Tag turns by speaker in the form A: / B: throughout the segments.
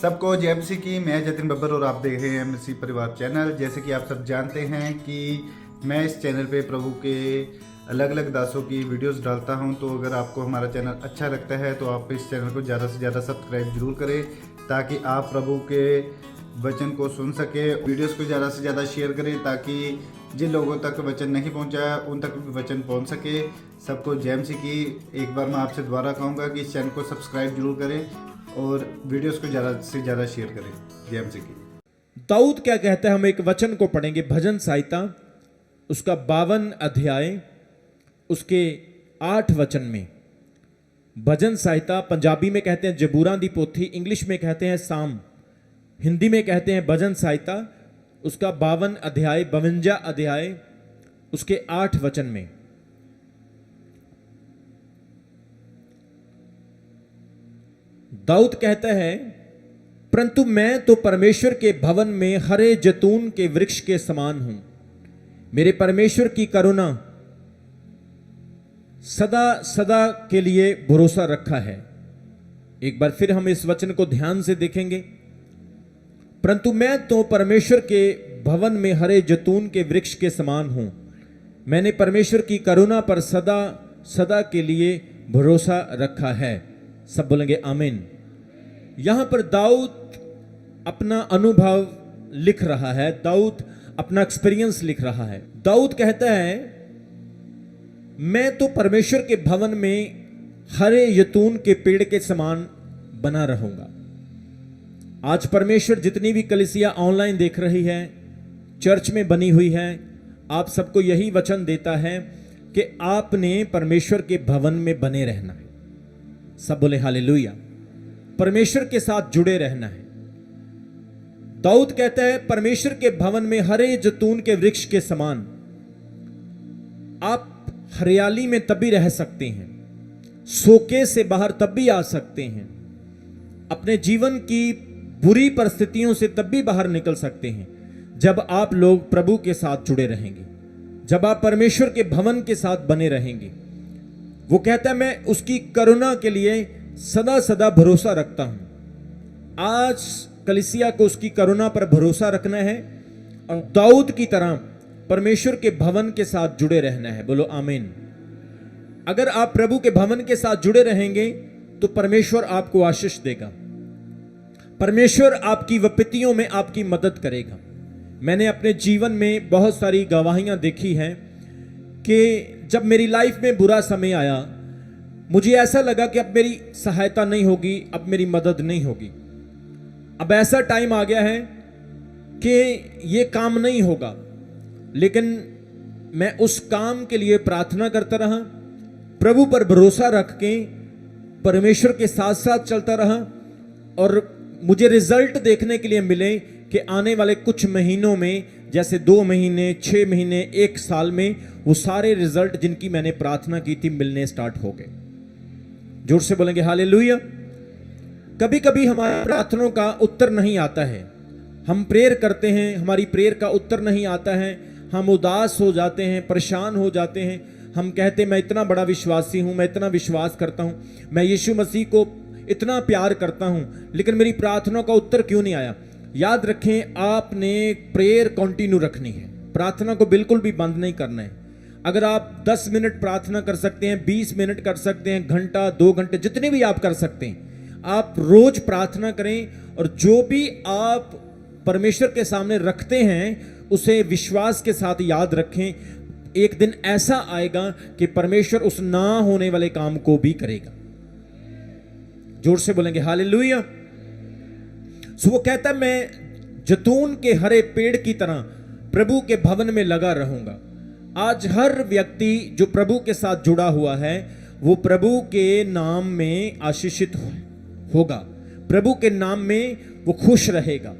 A: सबको जय मसीह की। मैं जतिन बब्बर और आप देख रहे हैं मसीह परिवार चैनल। जैसे कि आप सब जानते हैं कि मैं इस चैनल पे प्रभु के अलग अलग दासों की वीडियोस डालता हूं, तो अगर आपको हमारा चैनल अच्छा लगता है तो आप इस चैनल को ज़्यादा से ज़्यादा सब्सक्राइब जरूर करें, ताकि आप प्रभु के वचन को सुन सके। वीडियोस को ज़्यादा से ज़्यादा शेयर करें ताकि जिन लोगों तक वचन नहीं पहुंचा उन तक भी वचन पहुंच सके। सबको जय मसीह की। एक बार मैं आपसे दोबारा कहूँगा कि इस चैनल को सब्सक्राइब जरूर करें और वीडियोस को ज़्यादा से ज़्यादा शेयर करें। जय मसीह की।
B: दाऊद क्या कहता है, हम एक वचन को पढ़ेंगे। भजन संहिता उसका 52 अध्याय उसके 8 वचन में। भजन संहिता पंजाबी में कहते हैं जबूरां दी पोथी, इंग्लिश में कहते हैं साम, हिंदी में कहते हैं भजन संहिता उसका 52 अध्याय 52 अध्याय उसके 8 वचन में। दाऊद कहता है, परंतु मैं तो परमेश्वर के भवन में हरे जैतून के वृक्ष के समान हूं। मेरे परमेश्वर की करुणा सदा सदा के लिए भरोसा रखा है। एक बार फिर हम इस वचन को ध्यान से देखेंगे। परंतु मैं तो परमेश्वर के भवन में हरे जैतून के वृक्ष के समान हूं। मैंने परमेश्वर की करुणा पर सदा सदा के लिए भरोसा रखा है। सब बोलेंगे आमीन। यहां पर दाऊद अपना अनुभव लिख रहा है, दाऊद अपना एक्सपीरियंस लिख रहा है। दाऊद कहता है, मैं तो परमेश्वर के भवन में हरे जैतून के पेड़ के समान बना रहूंगा। आज परमेश्वर जितनी भी कलीसिया ऑनलाइन देख रही है, चर्च में बनी हुई है, आप सबको यही वचन देता है कि आपने परमेश्वर के भवन में बने रहना है। सब बोले हालेलुया। परमेश्वर के साथ जुड़े रहना है। दाऊद कहता है, परमेश्वर के भवन में हरे जैतून के वृक्ष के समान। आप हरियाली में तब भी रह सकते हैं, सोके से बाहर तब भी आ सकते हैं, अपने जीवन की बुरी परिस्थितियों से तब भी बाहर निकल सकते हैं जब आप लोग प्रभु के साथ जुड़े रहेंगे, जब आप परमेश्वर के भवन के साथ बने रहेंगे। वो कहता है, मैं उसकी करुणा के लिए सदा सदा भरोसा रखता हूं। आज कलीसिया को उसकी करुणा पर भरोसा रखना है और दाऊद की तरह परमेश्वर के भवन के साथ जुड़े रहना है। बोलो आमीन। अगर आप प्रभु के भवन के साथ जुड़े रहेंगे तो परमेश्वर आपको आशीष देगा, परमेश्वर आपकी विपत्तियों में आपकी मदद करेगा। मैंने अपने जीवन में बहुत सारी गवाहियां देखी हैं कि जब मेरी लाइफ में बुरा समय आया, मुझे ऐसा लगा कि अब मेरी सहायता नहीं होगी, अब मेरी मदद नहीं होगी, अब ऐसा टाइम आ गया है कि ये काम नहीं होगा। लेकिन मैं उस काम के लिए प्रार्थना करता रहा, प्रभु पर भरोसा रख के परमेश्वर के साथ साथ चलता रहा और मुझे रिजल्ट देखने के लिए मिले कि आने वाले कुछ महीनों में, जैसे 2 महीने, 6 महीने, 1 साल में, वो सारे रिजल्ट जिनकी मैंने प्रार्थना की थी मिलने स्टार्ट हो गए। जोर से बोलेंगे हालेलुया। कभी कभी हमारी प्रार्थनाओं का उत्तर नहीं आता है, हम प्रेयर करते हैं, हमारी प्रेयर का उत्तर नहीं आता है, हम उदास हो जाते हैं, परेशान हो जाते हैं। हम कहते हैं, मैं इतना बड़ा विश्वासी हूं, मैं इतना विश्वास करता हूं, मैं यीशु मसीह को इतना प्यार करता हूं, लेकिन मेरी प्रार्थनाओं का उत्तर क्यों नहीं आया। याद रखें, आपने प्रेयर कंटिन्यू रखनी है, प्रार्थना को बिल्कुल भी बंद नहीं करना है। अगर आप 10 मिनट प्रार्थना कर सकते हैं, 20 मिनट कर सकते हैं, घंटा, 2 घंटे, जितने भी आप कर सकते हैं, आप रोज प्रार्थना करें और जो भी आप परमेश्वर के सामने रखते हैं उसे विश्वास के साथ याद रखें। एक दिन ऐसा आएगा कि परमेश्वर उस ना होने वाले काम को भी करेगा। जोर से बोलेंगे हालेलुया। सो वो कहता है, मैं जैतून के हरे पेड़ की तरह प्रभु के भवन में लगा रहूंगा। आज हर व्यक्ति जो प्रभु के साथ जुड़ा हुआ है वो प्रभु के नाम में आशीषित होगा, प्रभु के नाम में वो खुश रहेगा।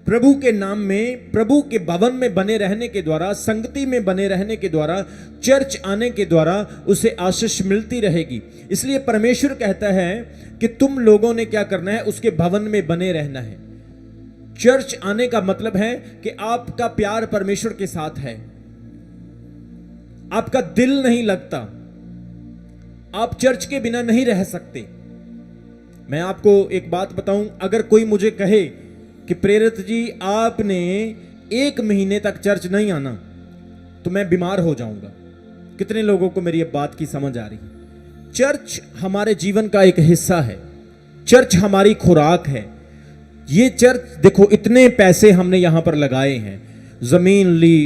B: प्रभु के नाम में, प्रभु के भवन में बने रहने के द्वारा, संगति में बने रहने के द्वारा, चर्च आने के द्वारा उसे आशीष मिलती रहेगी। इसलिए परमेश्वर कहता है कि तुम लोगों ने क्या करना है, उसके भवन में बने रहना है। चर्च आने का मतलब है कि आपका प्यार परमेश्वर के साथ है, आपका दिल नहीं लगता, आप चर्च के बिना नहीं रह सकते। मैं आपको एक बात बताऊं, अगर कोई मुझे कहे कि प्रेरित जी आपने 1 महीने तक चर्च नहीं आना, तो मैं बीमार हो जाऊंगा। कितने लोगों को मेरी ये बात की समझ आ रही है? चर्च हमारे जीवन का एक हिस्सा है, चर्च हमारी खुराक है। ये चर्च देखो, इतने पैसे हमने यहां पर लगाए हैं, जमीन ली,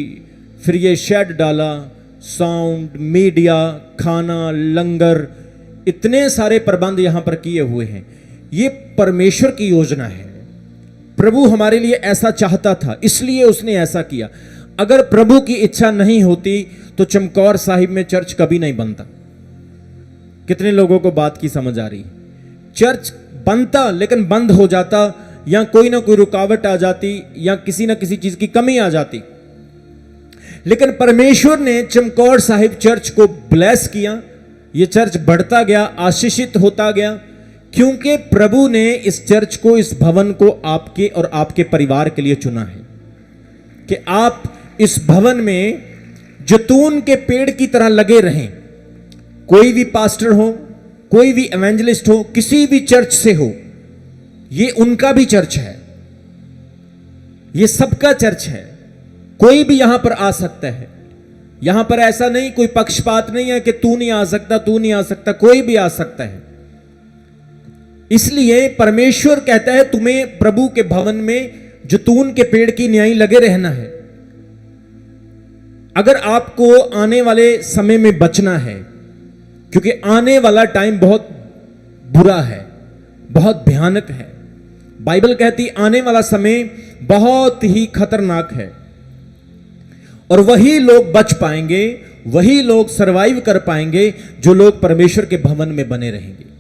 B: फिर ये शेड डाला, साउंड, मीडिया, खाना, लंगर, इतने सारे प्रबंध यहां पर किए हुए हैं। ये परमेश्वर की योजना है। प्रभु हमारे लिए ऐसा चाहता था, इसलिए उसने ऐसा किया। अगर प्रभु की इच्छा नहीं होती तो चमकौर साहिब में चर्च कभी नहीं बनता। कितने लोगों को बात की समझ आ रही है? चर्च बनता लेकिन बंद हो जाता, या कोई ना कोई रुकावट आ जाती, या किसी ना किसी चीज की कमी आ जाती। लेकिन परमेश्वर ने चमकौर साहिब चर्च को ब्लेस किया। यह चर्च बढ़ता गया, आशीषित होता गया, क्योंकि प्रभु ने इस चर्च को, इस भवन को आपके और आपके परिवार के लिए चुना है कि आप इस भवन में जैतून के पेड़ की तरह लगे रहें। कोई भी पास्टर हो, कोई भी एवेंजलिस्ट हो, किसी भी चर्च से हो, ये उनका भी चर्च है, ये सबका चर्च है। कोई भी यहां पर आ सकता है। यहां पर ऐसा नहीं, कोई पक्षपात नहीं है कि तू नहीं आ सकता, तू नहीं आ सकता, कोई भी आ सकता है। इसलिए परमेश्वर कहता है तुम्हें प्रभु के भवन में जैतून के पेड़ की न्याय लगे रहना है। अगर आपको आने वाले समय में बचना है, क्योंकि आने वाला टाइम बहुत बुरा है, बहुत भयानक है। बाइबल कहती आने वाला समय बहुत ही खतरनाक है, और वही लोग बच पाएंगे, वही लोग सरवाइव कर पाएंगे जो लोग परमेश्वर के भवन में बने रहेंगे।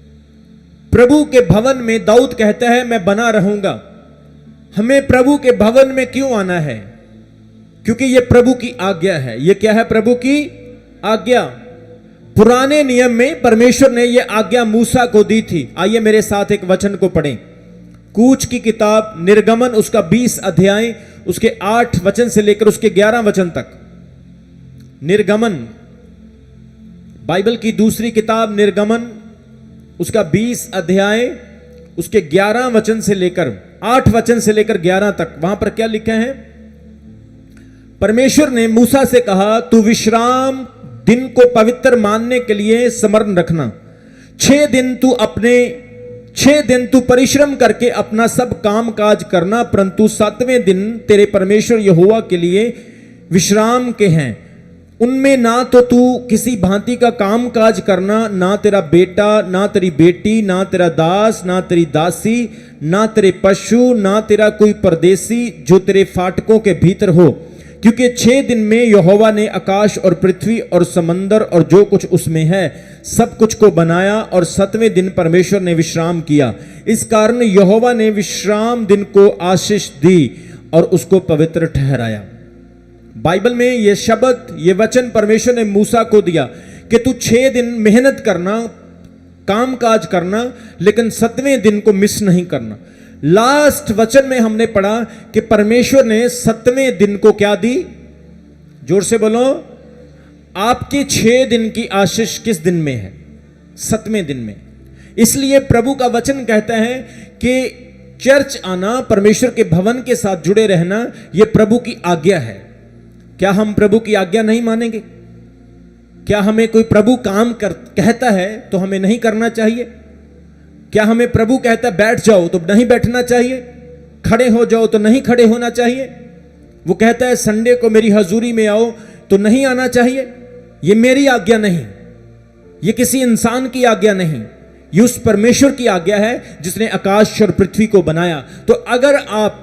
B: प्रभु के भवन में दाऊद कहता है मैं बना रहूंगा। हमें प्रभु के भवन में क्यों आना है? क्योंकि यह प्रभु की आज्ञा है। यह क्या है? प्रभु की आज्ञा। पुराने नियम में परमेश्वर ने यह आज्ञा मूसा को दी थी। आइए मेरे साथ एक वचन को पढ़ें। कूच की किताब निर्गमन, उसका 20 अध्याय, उसके 8 वचन से लेकर उसके 11 वचन तक। निर्गमन, बाइबल की दूसरी किताब निर्गमन, उसका 20 अध्याय, उसके 11 वचन से लेकर 8 वचन से लेकर 11 तक। वहां पर क्या लिखा है? परमेश्वर ने मूसा से कहा, तू विश्राम दिन को पवित्र मानने के लिए स्मरण रखना। 6 दिन तू परिश्रम करके अपना सब काम काज करना, परंतु 7वें दिन तेरे परमेश्वर यहोवा के लिए विश्राम के हैं। उनमें ना तो तू किसी भांति का काम काज करना, ना तेरा बेटा, ना तेरी बेटी, ना तेरा दास, ना तेरी दासी, ना तेरे पशु, ना तेरा कोई परदेसी जो तेरे फाटकों के भीतर हो, क्योंकि 6 दिन में यहोवा ने आकाश और पृथ्वी और समंदर और जो कुछ उसमें है सब कुछ को बनाया, और 7वें दिन परमेश्वर ने विश्राम किया। इस कारण यहोवा ने विश्राम दिन को आशीष दी और उसको पवित्र ठहराया। बाइबल में यह शब्द, यह वचन परमेश्वर ने मूसा को दिया कि तू 6 दिन मेहनत करना, काम काज करना, लेकिन 7वें दिन को मिस नहीं करना। लास्ट वचन में हमने पढ़ा कि परमेश्वर ने 7वें दिन को क्या दी? जोर से बोलो। आपके 6 दिन की आशीष किस दिन में है? 7वें दिन में। इसलिए प्रभु का वचन कहता है कि चर्च आना, परमेश्वर के भवन के साथ जुड़े रहना, यह प्रभु की आज्ञा है। क्या हम प्रभु की आज्ञा नहीं मानेंगे? क्या हमें कोई प्रभु काम कहता है तो हमें नहीं करना चाहिए? क्या हमें प्रभु कहता है बैठ जाओ तो नहीं बैठना चाहिए? खड़े हो जाओ तो नहीं खड़े होना चाहिए? वो कहता है संडे को मेरी हजूरी में आओ तो नहीं आना चाहिए? ये मेरी आज्ञा नहीं, ये किसी इंसान की आज्ञा नहीं, ये उस परमेश्वर की आज्ञा है जिसने आकाश और पृथ्वी को बनाया। तो अगर आप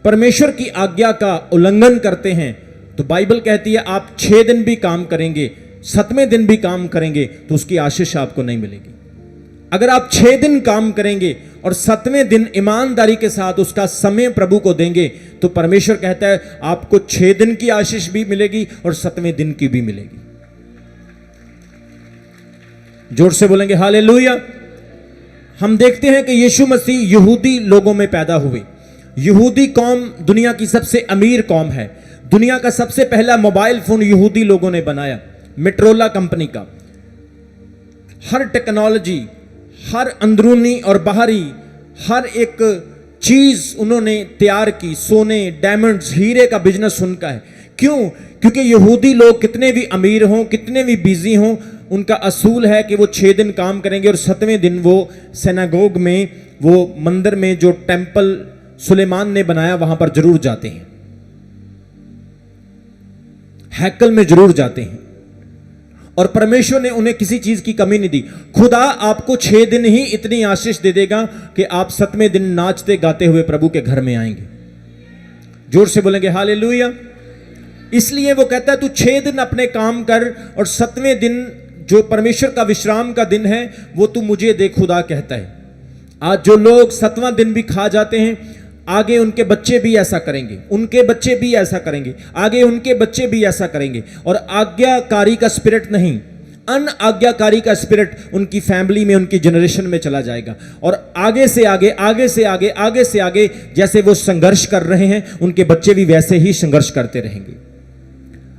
B: परमेश्वर की आज्ञा का उल्लंघन करते हैं तो बाइबल कहती है आप 6 दिन भी काम करेंगे, 7वें दिन भी काम करेंगे तो उसकी आशीष आपको नहीं मिलेगी। अगर आप 6 दिन काम करेंगे और 7वें दिन ईमानदारी के साथ उसका समय प्रभु को देंगे तो परमेश्वर कहता है आपको 6 दिन की आशीष भी मिलेगी और 7वें दिन की भी मिलेगी। जोर से बोलेंगे हालेलुया। हम देखते हैं कि यीशु मसीह यहूदी लोगों में पैदा हुए। यहूदी कौम दुनिया की सबसे अमीर कौम है। दुनिया का सबसे पहला मोबाइल फोन यहूदी लोगों ने बनाया, मेट्रोला कंपनी का। हर टेक्नोलॉजी, हर अंदरूनी और बाहरी हर एक चीज उन्होंने तैयार की। सोने, डायमंड्स, हीरे का बिजनेस उनका है। क्यों? क्योंकि यहूदी लोग कितने भी अमीर हों, कितने भी बिजी हों, उनका असूल है कि वो 6 दिन काम करेंगे और 7वें दिन वो सिनेगोग में, वो मंदिर में जो टेंपल सुलेमान ने बनाया वहां पर जरूर जाते हैं, हैकल में जरूर जाते हैं। और परमेश्वर ने उन्हें किसी चीज की कमी नहीं दी। खुदा आपको 6 दिन ही इतनी आशीष दे देगा कि आप 7वें दिन नाचते गाते हुए प्रभु के घर में आएंगे। जोर से बोलेंगे हालेलुया। इसलिए वो कहता है तू 6 दिन अपने काम कर और 7वें दिन जो परमेश्वर का विश्राम का दिन है वो तू मुझे दे, खुदा कहता है। आज जो लोग 7वां दिन भी खा जाते हैं, आगे उनके बच्चे भी ऐसा करेंगे, उनके बच्चे भी ऐसा करेंगे, आगे उनके बच्चे भी ऐसा करेंगे। और आज्ञाकारी का स्पिरिट नहीं, अनआज्ञाकारी का स्पिरिट उनकी फैमिली में, उनकी जनरेशन में चला जाएगा। और आगे से आगे, आगे से आगे, आगे से आगे जैसे वो संघर्ष कर रहे हैं, उनके बच्चे भी वैसे ही संघर्ष करते रहेंगे।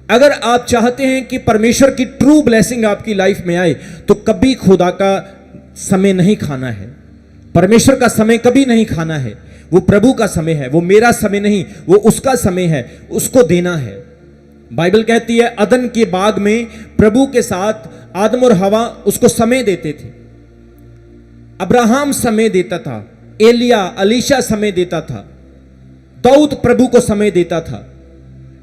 B: अगर आप चाहते हैं कि परमेश्वर की ट्रू ब्लेसिंग आपकी लाइफ में आए तो कभी खुदा का समय नहीं खाना है, परमेश्वर का समय कभी नहीं खाना है। वो प्रभु का समय है, वो मेरा समय नहीं, वो उसका समय है, उसको देना है। बाइबल कहती है अदन के बाग में प्रभु के साथ आदम और हवा उसको समय देते थे। अब्राहम समय देता था, एलिया अलीशा समय देता था, दाऊद प्रभु को समय देता था।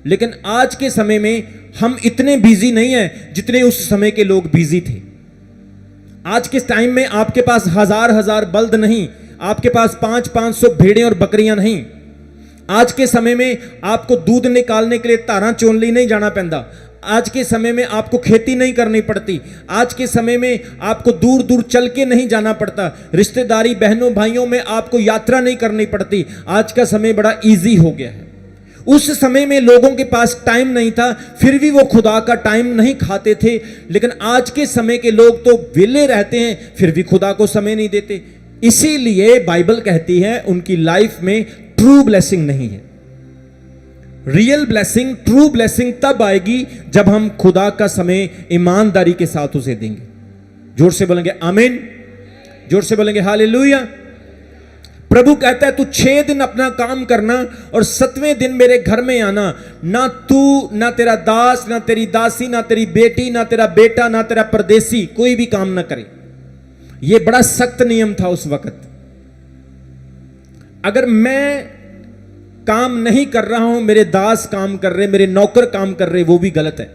B: लेकिन आज के समय में हम इतने बिजी नहीं हैं जितने उस समय के लोग बिजी थे। आज के टाइम में आपके पास हजार बल्द नहीं, आपके पास 500 भेड़ें और बकरियां नहीं। आज के समय में आपको दूध निकालने के लिए तारा चोनली नहीं जाना पैंदा। आज के समय में आपको खेती नहीं करनी पड़ती। आज के समय में आपको दूर दूर चल के नहीं जाना पड़ता। रिश्तेदारी, बहनों भाइयों में आपको यात्रा नहीं करनी पड़ती। आज का समय बड़ा इजी हो गया है। उस समय में लोगों के पास टाइम नहीं था, फिर भी वो खुदा का टाइम नहीं खाते थे। लेकिन आज के समय के लोग तो विले रहते हैं, फिर भी खुदा को समय नहीं देते। इसीलिए बाइबल कहती है उनकी लाइफ में ट्रू ब्लेसिंग नहीं है। रियल ब्लेसिंग, ट्रू ब्लेसिंग तब आएगी जब हम खुदा का समय ईमानदारी के साथ उसे देंगे। जोर से बोलेंगे आमीन, जोर से बोलेंगे हालेलुया। प्रभु कहता है तू 6 दिन अपना काम करना और 7वें दिन मेरे घर में आना। ना तू, ना तेरा दास, ना तेरी दासी, ना तेरी बेटी, ना तेरा बेटा, ना तेरा परदेसी कोई भी काम ना करे। यह बड़ा सख्त नियम था उस वक्त। अगर मैं काम नहीं कर रहा हूं, मेरे दास काम कर रहे, मेरे नौकर काम कर रहे, वो भी गलत है।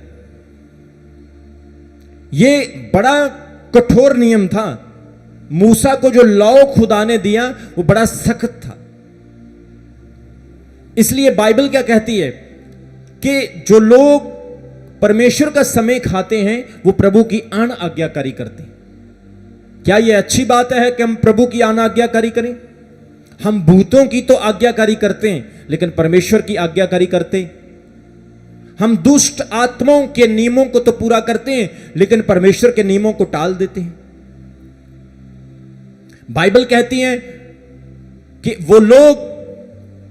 B: यह बड़ा कठोर नियम था। मूसा को जो लॉ खुदा ने दिया वो बड़ा सख्त था। इसलिए बाइबल क्या कहती है कि जो लोग परमेश्वर का समय खाते हैं वो प्रभु की अनाज्ञाकारी करते हैं। क्या यह अच्छी बात है कि हम प्रभु की अनाज्ञाकारी करें? हम भूतों की तो आज्ञाकारी करते हैं लेकिन परमेश्वर की आज्ञाकारी करते हैं। हम दुष्ट आत्माओं के नियमों को तो पूरा करते हैं लेकिन परमेश्वर के नियमों को टाल देते हैं। बाइबल कहती है कि वो लोग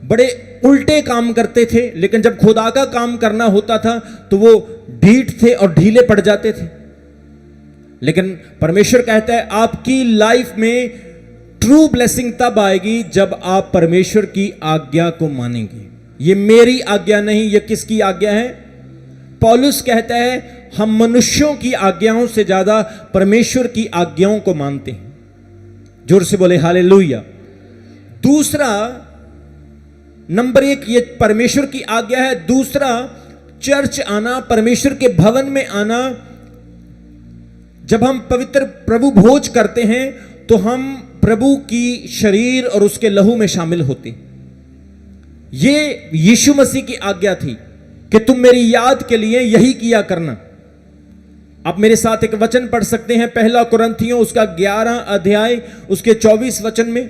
B: बड़े उल्टे काम करते थे लेकिन जब खुदा का काम करना होता था तो वो ढीठ थे और ढीले पड़ जाते थे। लेकिन परमेश्वर कहता है आपकी लाइफ में ट्रू ब्लेसिंग तब आएगी जब आप परमेश्वर की आज्ञा को मानेंगे। ये मेरी आज्ञा नहीं, ये किसकी आज्ञा है? पौलुस कहता है हम मनुष्यों की आज्ञाओं से ज्यादा परमेश्वर की आज्ञाओं को मानते हैं। जोर से बोले हालेलुया। दूसरा, नंबर 1 ये परमेश्वर की आज्ञा है। दूसरा, चर्च आना, परमेश्वर के भवन में आना। जब हम पवित्र प्रभु भोज करते हैं तो हम प्रभु की शरीर और उसके लहू में शामिल होते। ये यीशु मसीह की आज्ञा थी कि तुम मेरी याद के लिए यही किया करना। आप मेरे साथ एक वचन पढ़ सकते हैं, 1 कुरिन्थियों उसका 11 अध्याय उसके 24 वचन में।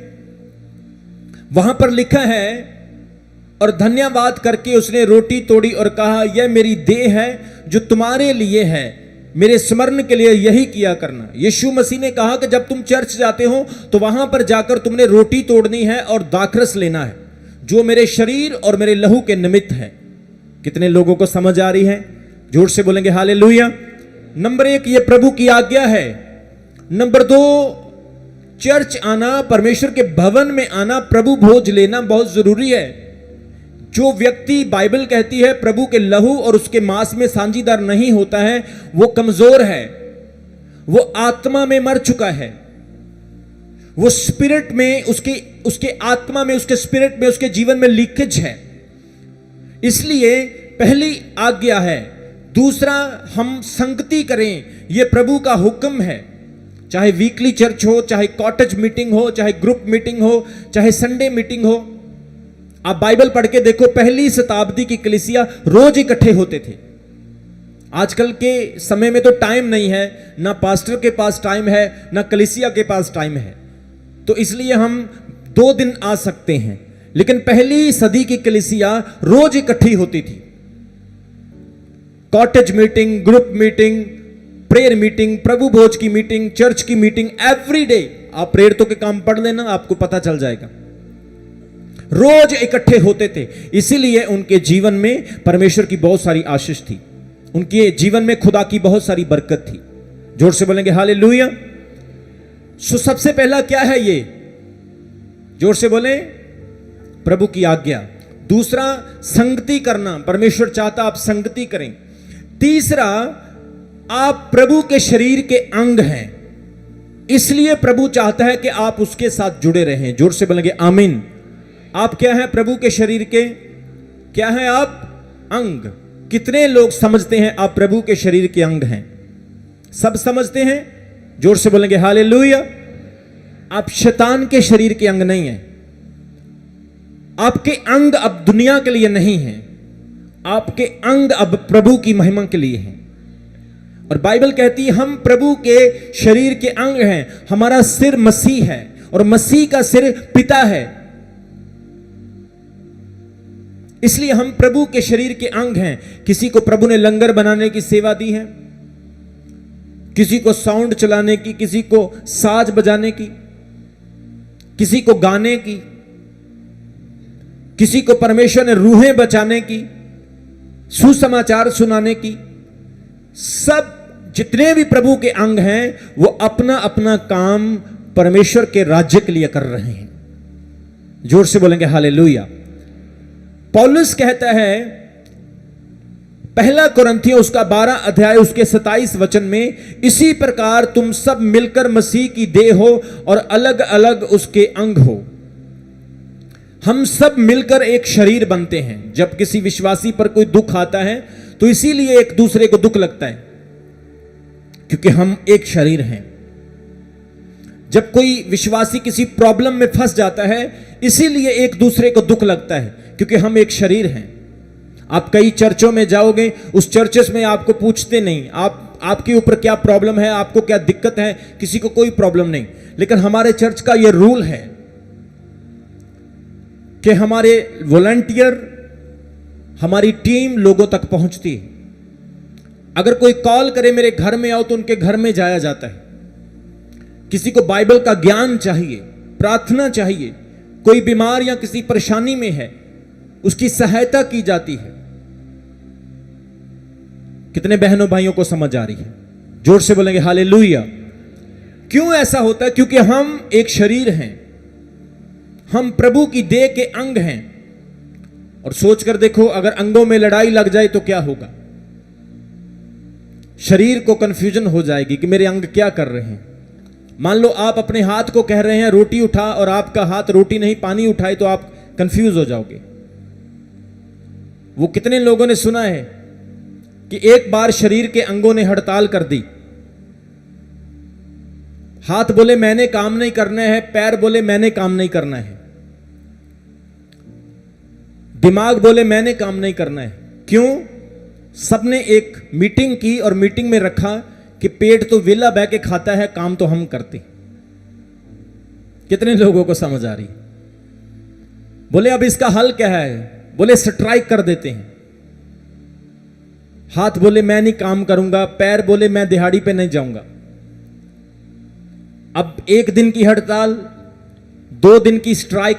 B: वहां पर लिखा है और धन्यवाद करके उसने रोटी तोड़ी और कहा यह मेरी देह है जो तुम्हारे लिए है, मेरे स्मरण के लिए यही किया करना। यीशु मसीह ने कहा कि जब तुम चर्च जाते हो तो वहां पर जाकर तुमने रोटी तोड़नी है और दाखरस लेना है जो मेरे शरीर और मेरे लहू के निमित्त है। कितने लोगों को समझ आ रही है? जोर से बोलेंगे हालेलुया। नंबर 1 ये प्रभु की आज्ञा है। नंबर 2 चर्च आना, परमेश्वर के भवन में आना, प्रभु भोज लेना बहुत जरूरी है। जो व्यक्ति, बाइबल कहती है, प्रभु के लहू और उसके मांस में साझीदार नहीं होता है, वो कमजोर है, वो आत्मा में मर चुका है, वो स्पिरिट में, उसके आत्मा में, उसके स्पिरिट में, उसके जीवन में लीकेज है। इसलिए पहली आज्ञा है। दूसरा, हम संगति करें, यह प्रभु का हुक्म है। चाहे वीकली चर्च हो, चाहे कॉटेज मीटिंग हो, चाहे ग्रुप मीटिंग हो, चाहे संडे मीटिंग हो। आप बाइबल पढ़ के देखो, पहली शताब्दी की कलीसिया रोज इकट्ठे होते थे। आजकल के समय में तो टाइम नहीं है, ना पास्टर के पास टाइम है, ना कलीसिया के पास टाइम है, तो इसलिए हम 2 दिन आ सकते हैं। लेकिन पहली सदी की कलीसिया रोज इकट्ठी होती थी। Cottage meeting, group meeting, prayer meeting, प्रभु भोज की मीटिंग, चर्च की मीटिंग, एवरी डे। आप प्रेयर तो के काम पढ़ लेना, आपको पता चल जाएगा। रोज इकट्ठे होते थे, इसीलिए उनके जीवन में परमेश्वर की बहुत सारी आशीष थी, उनके जीवन में खुदा की बहुत सारी बरकत थी। जोर से बोलेंगे हालेलुया। सो सबसे पहला क्या है ये? जोर से बोलें, प्रभु की आज्ञा। दूसरा, संगति करना। परमेश्वर चाहता आप संगति करें। तीसरा, आप प्रभु के शरीर के अंग हैं, इसलिए प्रभु चाहता है कि आप उसके साथ जुड़े रहें। जोर से बोलेंगे आमीन। आप क्या हैं? प्रभु के शरीर के क्या हैं आप? अंग। कितने लोग समझते हैं आप प्रभु के शरीर के अंग हैं? सब समझते हैं? जोर से बोलेंगे हालेलुया। आप शैतान के शरीर के अंग नहीं हैं। आपके अंग अब दुनिया के लिए नहीं हैं, आपके अंग अब प्रभु की महिमा के लिए हैं। और बाइबल कहती है हम प्रभु के शरीर के अंग हैं। हमारा सिर मसीह है और मसीह का सिर पिता है, इसलिए हम प्रभु के शरीर के अंग हैं। किसी को प्रभु ने लंगर बनाने की सेवा दी है, किसी को साउंड चलाने की, किसी को साज बजाने की, किसी को गाने की, किसी को परमेश्वर ने रूहें बचाने की, सुसमाचार सुनाने की। सब जितने भी प्रभु के अंग हैं वो अपना अपना काम परमेश्वर के राज्य के लिए कर रहे हैं। जोर से बोलेंगे हालेलुया। पौलुस कहता है पहला कुरिन्थियों उसका 12 अध्याय उसके 27 वचन में, इसी प्रकार तुम सब मिलकर मसीह की देह हो और अलग अलग उसके अंग हो। हम सब मिलकर एक शरीर बनते हैं। जब किसी विश्वासी पर कोई दुख आता है तो इसीलिए एक दूसरे को दुख लगता है, क्योंकि हम एक शरीर हैं। जब कोई विश्वासी किसी प्रॉब्लम में फंस जाता है, इसीलिए एक दूसरे को दुख लगता है, क्योंकि हम एक शरीर हैं। आप कई चर्चों में जाओगे, उस चर्चेस में आपको पूछते नहीं आपके ऊपर क्या प्रॉब्लम है, आपको क्या दिक्कत है, किसी को कोई प्रॉब्लम नहीं। लेकिन हमारे चर्च का यह रूल है कि हमारे वॉलंटियर, हमारी टीम लोगों तक पहुंचती है। अगर कोई कॉल करे मेरे घर में आओ, तो उनके घर में जाया जाता है। किसी को बाइबल का ज्ञान चाहिए, प्रार्थना चाहिए, कोई बीमार या किसी परेशानी में है, उसकी सहायता की जाती है। कितने बहनों भाइयों को समझ आ रही है? जोर से बोलेंगे हालेलुया। क्यों ऐसा होता है? क्योंकि हम एक शरीर हैं, हम प्रभु की देह के अंग हैं। और सोचकर देखो, अगर अंगों में लड़ाई लग जाए तो क्या होगा? शरीर को कंफ्यूजन हो जाएगी कि मेरे अंग क्या कर रहे हैं। मान लो आप अपने हाथ को कह रहे हैं रोटी उठा, और आपका हाथ रोटी नहीं पानी उठाए, तो आप कंफ्यूज हो जाओगे। वो कितने लोगों ने सुना है कि एक बार शरीर के अंगों ने हड़ताल कर दी। हाथ बोले मैंने काम नहीं करना है, पैर बोले मैंने काम नहीं करना है, दिमाग बोले मैंने काम नहीं करना है। क्यों? सबने एक मीटिंग की और मीटिंग में रखा कि पेट तो वेला बह के खाता है, काम तो हम करते। कितने लोगों को समझ आ रही? बोले अब इसका हल क्या है? बोले स्ट्राइक कर देते हैं। हाथ बोले मैं नहीं काम करूंगा, पैर बोले मैं दिहाड़ी पे नहीं जाऊंगा। अब 1 दिन की हड़ताल, 2 दिन की स्ट्राइक,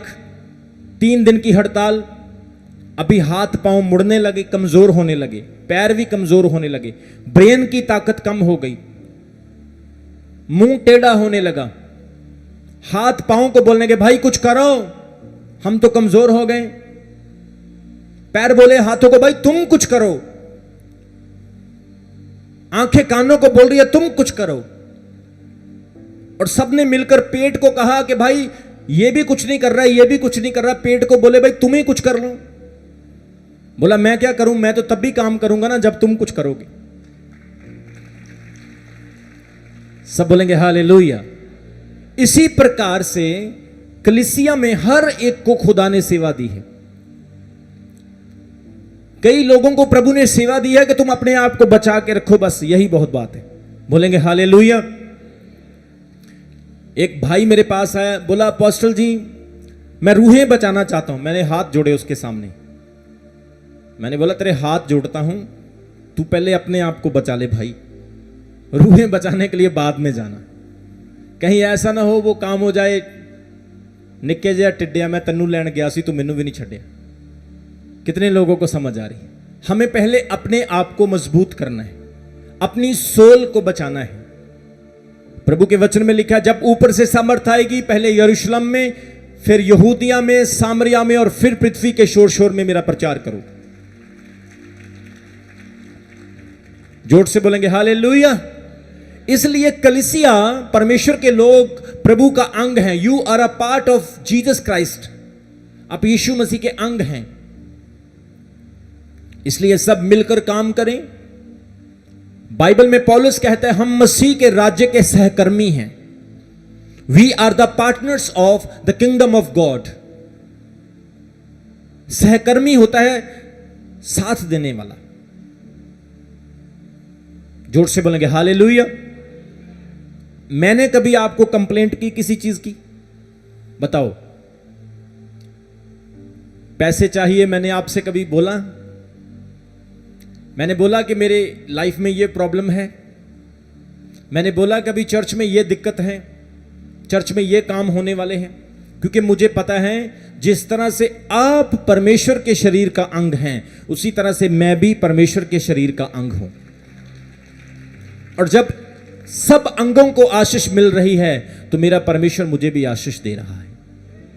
B: 3 दिन की हड़ताल। अभी हाथ पांव मुड़ने लगे, कमजोर होने लगे, पैर भी कमजोर होने लगे, ब्रेन की ताकत कम हो गई, मुंह टेढ़ा होने लगा, हाथ पांव को बोलने के भाई कुछ करो, हम तो कमजोर हो गए। पैर बोले हाथों को भाई तुम कुछ करो। आंखें कानों को बोल रही है तुम कुछ करो। और सबने मिलकर पेट को कहा कि भाई ये भी कुछ नहीं कर रहा है, ये भी कुछ नहीं कर रहा। पेट को बोले भाई तुम ही कुछ कर लो। बोला मैं क्या करूं, मैं तो तब भी काम करूंगा ना जब तुम कुछ करोगे। सब बोलेंगे हालेलुया। इसी प्रकार से कलीसिया में हर एक को खुदा ने सेवा दी है। कई लोगों को प्रभु ने सेवा दी है कि तुम अपने आप को बचा के रखो, बस यही बहुत बात है। बोलेंगे हालेलुया। एक भाई मेरे पास आया, बोला अपोस्टल जी मैं रूहें बचाना चाहता हूं। मैंने हाथ जोड़े उसके सामने। मैंने बोला तेरे हाथ जोड़ता हूं, तू पहले अपने आप को बचा ले भाई, रूहें बचाने के लिए बाद में जाना। कहीं ऐसा ना हो वो काम हो जाए, निक्के जिहा टिड्डिया मैं तन्नू लैन गया सी, तू मैनू भी नहीं छड्डिया। कितने लोगों को समझ आ रही है? हमें पहले अपने आप को मजबूत करना है, अपनी सोल को बचाना है। प्रभु के वचन में लिखा, जब ऊपर से सामर्थ आएगी, पहले यरूशलेम में, फिर यहूदिया में, सामरिया में और फिर पृथ्वी के शोर शोर में मेरा प्रचार करो। जोर से बोलेंगे हालेलुया। इसलिए कलीसिया परमेश्वर के लोग प्रभु का अंग हैं। You are a part of Jesus Christ. आप यीशु मसीह के अंग हैं। इसलिए सब मिलकर काम करें। बाइबल में पौलुस कहता है हम मसीह के राज्य के सहकर्मी हैं। We are the partners of the kingdom of God. सहकर्मी होता है साथ देने वाला। जोर से बोलेंगे हालेलुया। मैंने कभी आपको कंप्लेंट की किसी चीज की? बताओ। पैसे चाहिए, मैंने आपसे कभी बोला? मैंने बोला कि मेरे लाइफ में ये प्रॉब्लम है? मैंने बोला कभी चर्च में ये दिक्कत है, चर्च में ये काम होने वाले हैं? क्योंकि मुझे पता है जिस तरह से आप परमेश्वर के शरीर का अंग हैं, उसी तरह से मैं भी परमेश्वर के शरीर का अंग हूं। और जब सब अंगों को आशीष मिल रही है तो मेरा परमेश्वर मुझे भी आशीष दे रहा है,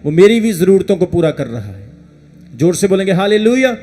B: वो मेरी भी जरूरतों को पूरा कर रहा है। जोर से बोलेंगे हालेलुया।